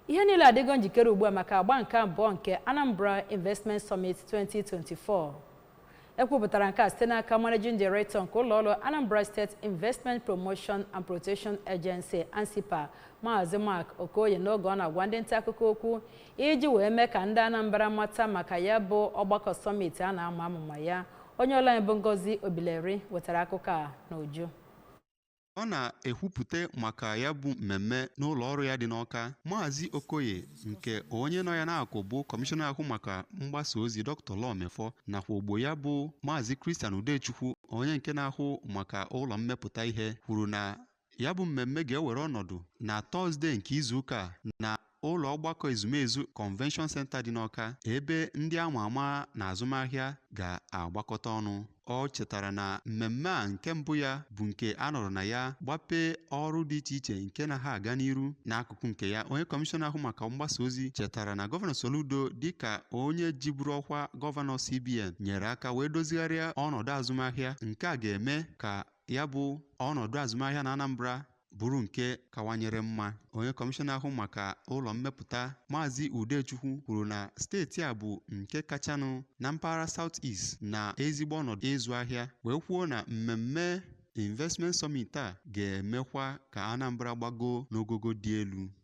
Ihe niile adịgo njikere ugbu a maka agba nke abụọ nke Anambra Investment Summit 2024. Ekwupụtara nke a site n'aka Managing Director nke ụlọọrụ Anambra State Investment Promotion and Protection Agency (ANSIPA), Maazị Mark Okoye, n'oge ọ na-agwa ndị nta akụkọ okwu iji wee mee ka ndị Anambra mata maka ya bụ ọgbakọ summit a na-ama amụma ya. Onye ọla bụ Ngozi Obileri wetara akụkọ a n'uju. Ọ na-ekwupụta maka ya bụ mmemme n'ụlọ ọrụ ya dị n'Awka. Maazị Okoye, nke onye nọ ya n'akụ bụ kọmishọna ahụ maka mgbasa ozi Dr. Law Mefo, nakwa ogbo ya bụ Maazị Christian Udechukwu, onye nke na-ahụ maka ụlọ mmepụta ihe, kwuru na ya bụ mmemme ga-ewere ọnọdụ na Tọzdee nke izuụka na ụlọ ọgbakọ ezumezu Convention Center dị n'Awka, ebe ndị ama ama na azụmahịa ga-agbakọta ọnụ. Ọ chetara na mmemme a nke mbụ ya bụ nke a nọrọ na ya gbapee ọrụ dị iche iche nke na ha aga n'iru. N'akụkụ nke ya, onye kọmishọna ahụ maka mgbasa ozi chetara na Gọvanọ Soludo dịka onye jiburu ọkwa gọvanọ CBN nyere aka wee dozigharịa ọnọdụ azụmahịa. Nke a ga-eme ka ya bụ ọnọdụ azụmahịa na Anambra bụrụ nke kawanyere mma. Onye kọmishọna ahụ maka ụlọ mmepụta Maazị Udechukwu kwuru na steeti a bụ nke kachanụ na mpaghara South East na ezigbo ọnọdụ ịzụ ahịa, wee kwuo na mmemme Investment Summit a ga-emekwa ka Anambra gbagoo n'ogogo dị elu.